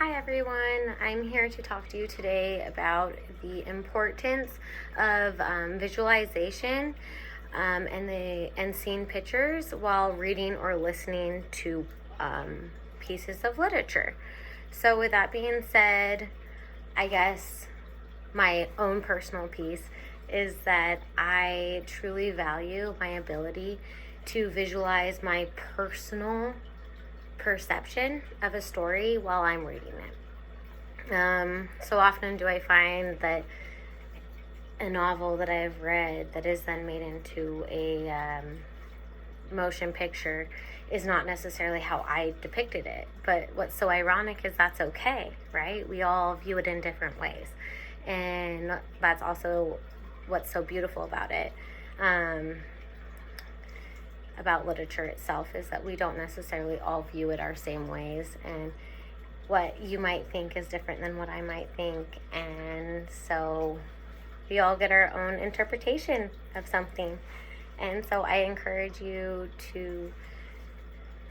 Hi everyone, I'm here to talk to you today about the importance of visualization and seeing pictures while reading or listening to pieces of literature. So with that being said, I guess my own personal piece is that I truly value my ability to visualize my personal perception of a story while I'm reading it. So often do I find that a novel that I've read that is then made into a motion picture is not necessarily how I depicted it. But what's so ironic is that's okay, right? We all view it in different ways. And that's also what's so beautiful about it. About literature itself is that we don't necessarily all view it our same ways, and what you might think is different than what I might think, and so we all get our own interpretation of something. And so I encourage you to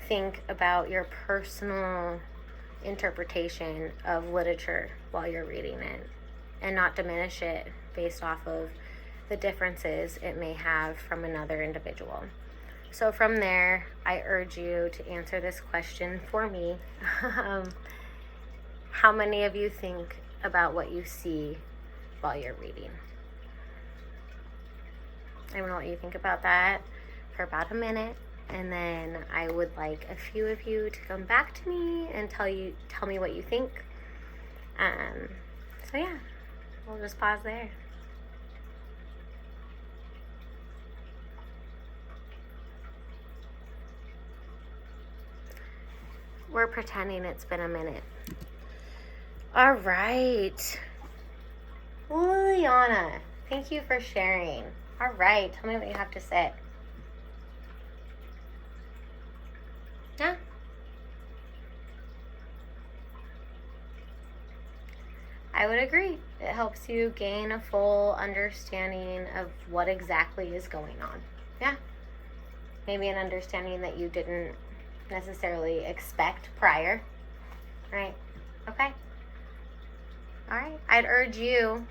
think about your personal interpretation of literature while you're reading it and not diminish it based off of the differences it may have from another individual. So from there, I urge you to answer this question for me. How many of you think about what you see while you're reading? I'm going to let you think about that for about a minute, and then I would like a few of you to come back to me and tell me what you think. So yeah, we'll just pause there. We're pretending it's been a minute. All right. Liliana, thank you for sharing. All right, tell me what you have to say. Yeah? I would agree. It helps you gain a full understanding of what exactly is going on. Yeah. Maybe an understanding that you didn't necessarily expect prior. Right? Okay. All right. I'd urge you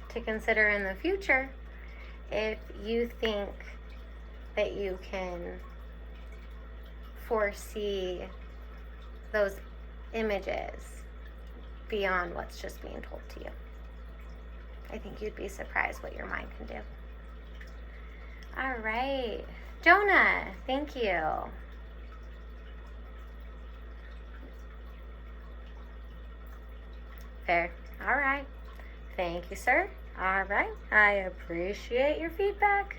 to consider in the future if you think that you can foresee those images beyond what's just being told to you. I think you'd be surprised what your mind can do. All right. Jonah, thank you. Fair. All right. Thank you, sir. All right. I appreciate your feedback.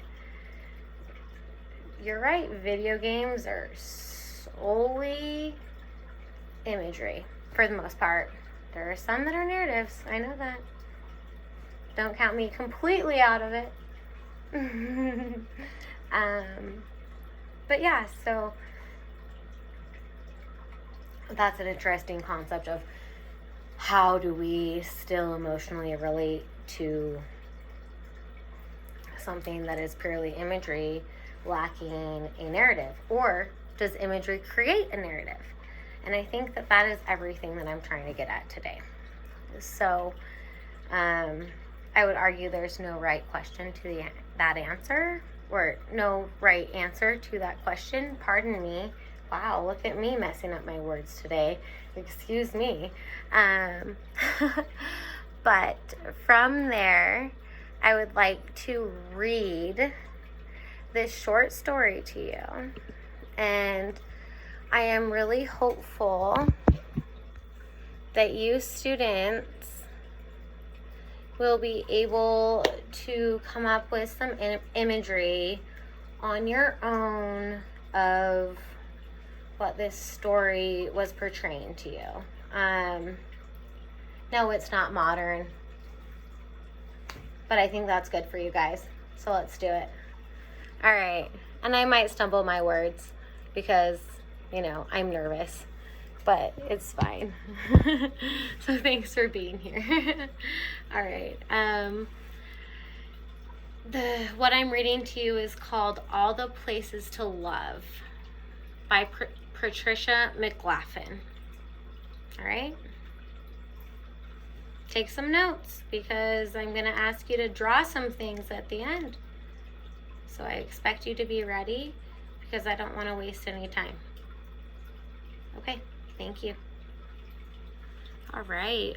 You're right. Video games are solely imagery for the most part. There are some that are narratives. I know that. Don't count me completely out of it. But yeah, so that's an interesting concept of how do we still emotionally relate to something that is purely imagery lacking a narrative, or does imagery create a narrative? And I think that that is everything that I'm trying to get at today. So I would argue there's no right question to that answer, or no right answer to that question. Pardon me. Wow, look at me messing up my words today. Excuse me. But from there, I would like to read this short story to you. And I am really hopeful that you students will be able to come up with some imagery on your own of what this story was portraying to you. No, it's not modern, but I think that's good for you guys. So let's do it. All right. And I might stumble my words because, I'm nervous, but it's fine. So thanks for being here. All right. What I'm reading to you is called All the Places to Love by Patricia McLaughlin. All right? Take some notes because I'm going to ask you to draw some things at the end. So I expect you to be ready because I don't want to waste any time. Okay, thank you. All right.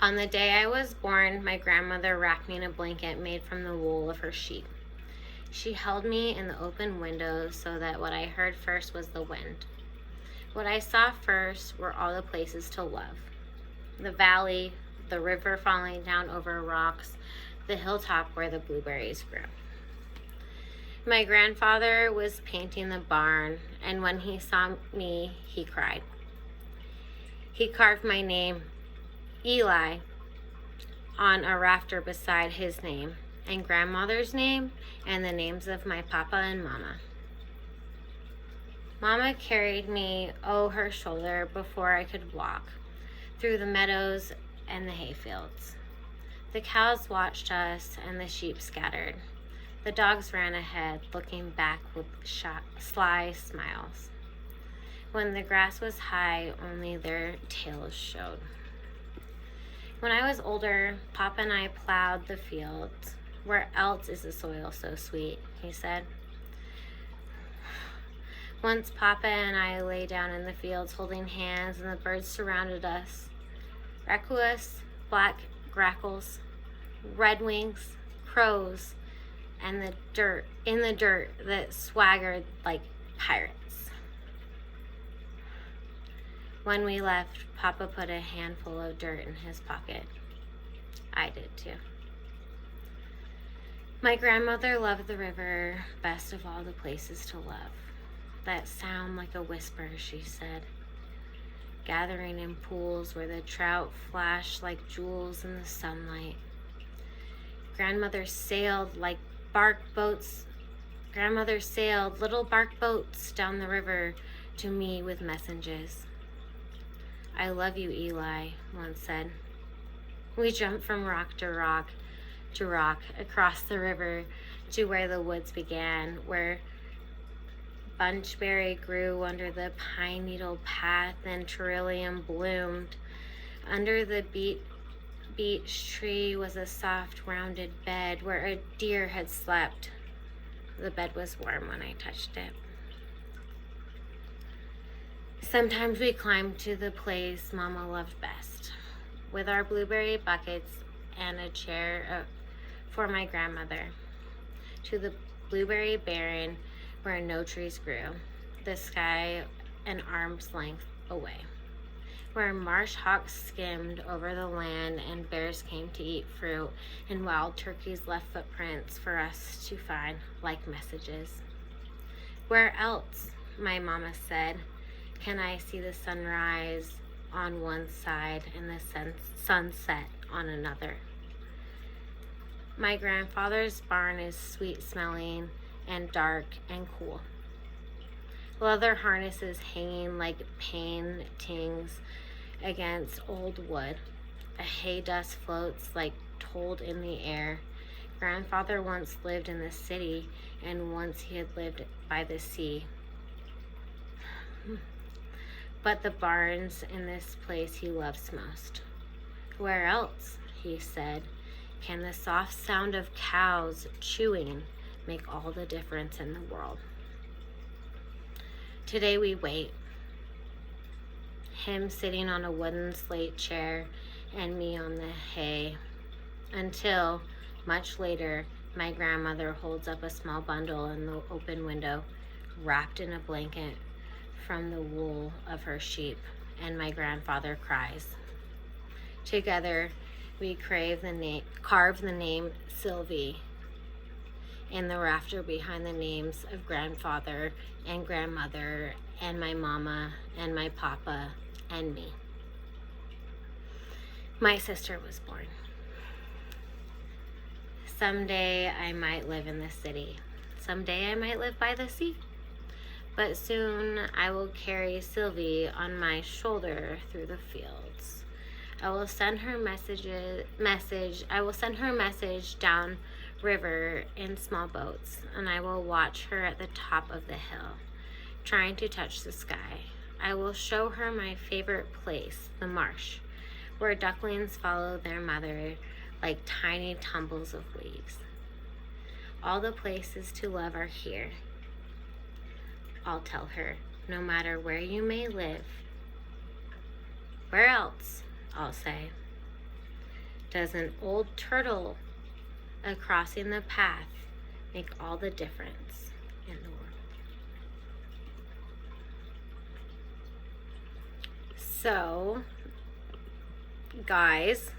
On the day I was born, my grandmother wrapped me in a blanket made from the wool of her sheep. She held me in the open window so that what I heard first was the wind. What I saw first were all the places to love. The valley, the river falling down over rocks, the hilltop where the blueberries grew. My grandfather was painting the barn, and when he saw me, he cried. He carved my name, Eli, on a rafter beside his name, and grandmother's name, and the names of my papa and mama. Mama carried me over her shoulder before I could walk, through the meadows and the hayfields. The cows watched us and the sheep scattered. The dogs ran ahead, looking back with sly smiles. When the grass was high, only their tails showed. When I was older, Papa and I plowed the fields. Where else is the soil so sweet, he said. Once Papa and I lay down in the fields holding hands, and the birds surrounded us. Raccoons, black grackles, redwings, crows, and in the dirt that swaggered like pirates. When we left, Papa put a handful of dirt in his pocket. I did too. My grandmother loved the river best of all the places to love. That sound like a whisper, she said, gathering in pools where the trout flashed like jewels in the sunlight. Grandmother sailed little bark boats down the river to me with messages. I love you, Eli, one said. We jumped from rock to rock across the river to where the woods began, where bunchberry grew under the pine needle path and trillium bloomed. Under the beech tree was a soft rounded bed where a deer had slept. The bed was warm when I touched it. Sometimes we climbed to the place Mama loved best, with our blueberry buckets and a chair for my grandmother, to the blueberry barren where no trees grew, the sky an arm's length away, where marsh hawks skimmed over the land and bears came to eat fruit, and wild turkeys left footprints for us to find like messages. Where else, my mama said, can I see the sunrise on one side and the sunset on another? My grandfather's barn is sweet smelling and dark and cool. Leather harnesses hanging like paintings against old wood. A hay dust floats like told in the air. Grandfather once lived in the city, and once he had lived by the sea. But the barn's in this place he loves most. Where else, he said, can the soft sound of cows chewing make all the difference in the world? Today we wait. Him sitting on a wooden slate chair and me on the hay, until, much later, my grandmother holds up a small bundle in the open window, wrapped in a blanket from the wool of her sheep, and my grandfather cries. Together, we carve the name Sylvie in the rafter behind the names of grandfather and grandmother and my mama and my papa and me. My sister was born. Someday I might live in the city. Someday I might live by the sea. But soon I will carry Sylvie on my shoulder through the fields. I will send her message down river in small boats, and I will watch her at the top of the hill, trying to touch the sky. I will show her my favorite place, the marsh, where ducklings follow their mother like tiny tumbles of leaves. All the places to love are here. I'll tell her, no matter where you may live. Where else, I'll say, does an old turtle crossing the path make all the difference in the world? So, guys,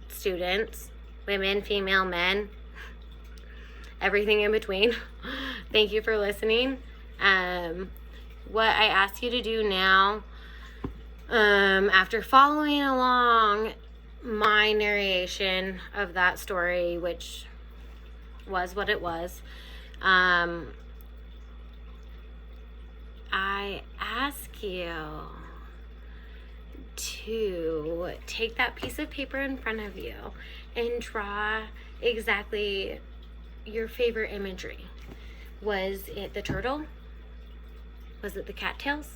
students, women, female, men, everything in between, thank you for listening. What I ask you to do now, after following along my narration of that story, which was what it was, I ask you to take that piece of paper in front of you and draw exactly your favorite imagery. Was it the turtle? Was it the cattails?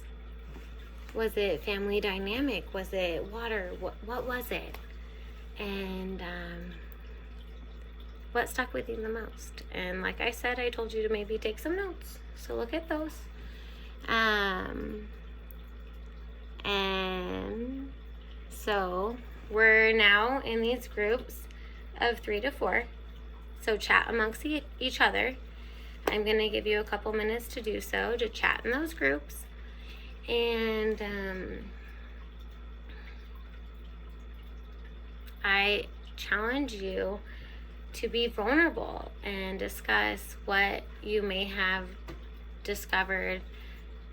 Was it family dynamic? Was it water? What was it? And what stuck with you the most? And like I said, I told you to maybe take some notes. So look at those. And so we're now in these groups of 3 to 4. So chat amongst each other. I'm going to give you a couple minutes to do so, to chat in those groups. And I challenge you to be vulnerable and discuss what you may have discovered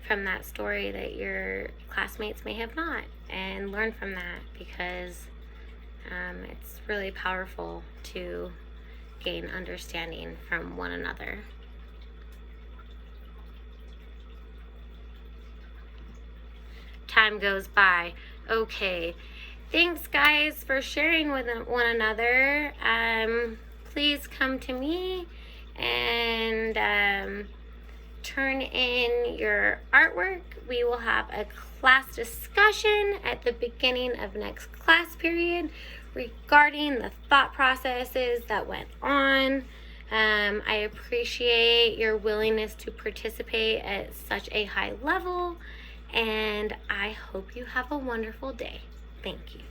from that story that your classmates may have not, and learn from that, because it's really powerful to gain understanding from one another. Time goes by. Okay, thanks guys for sharing with one another. Please come to me and turn in your artwork. We will have a class discussion at the beginning of next class period regarding the thought processes that went on. I appreciate your willingness to participate at such a high level, and I hope you have a wonderful day. Thank you.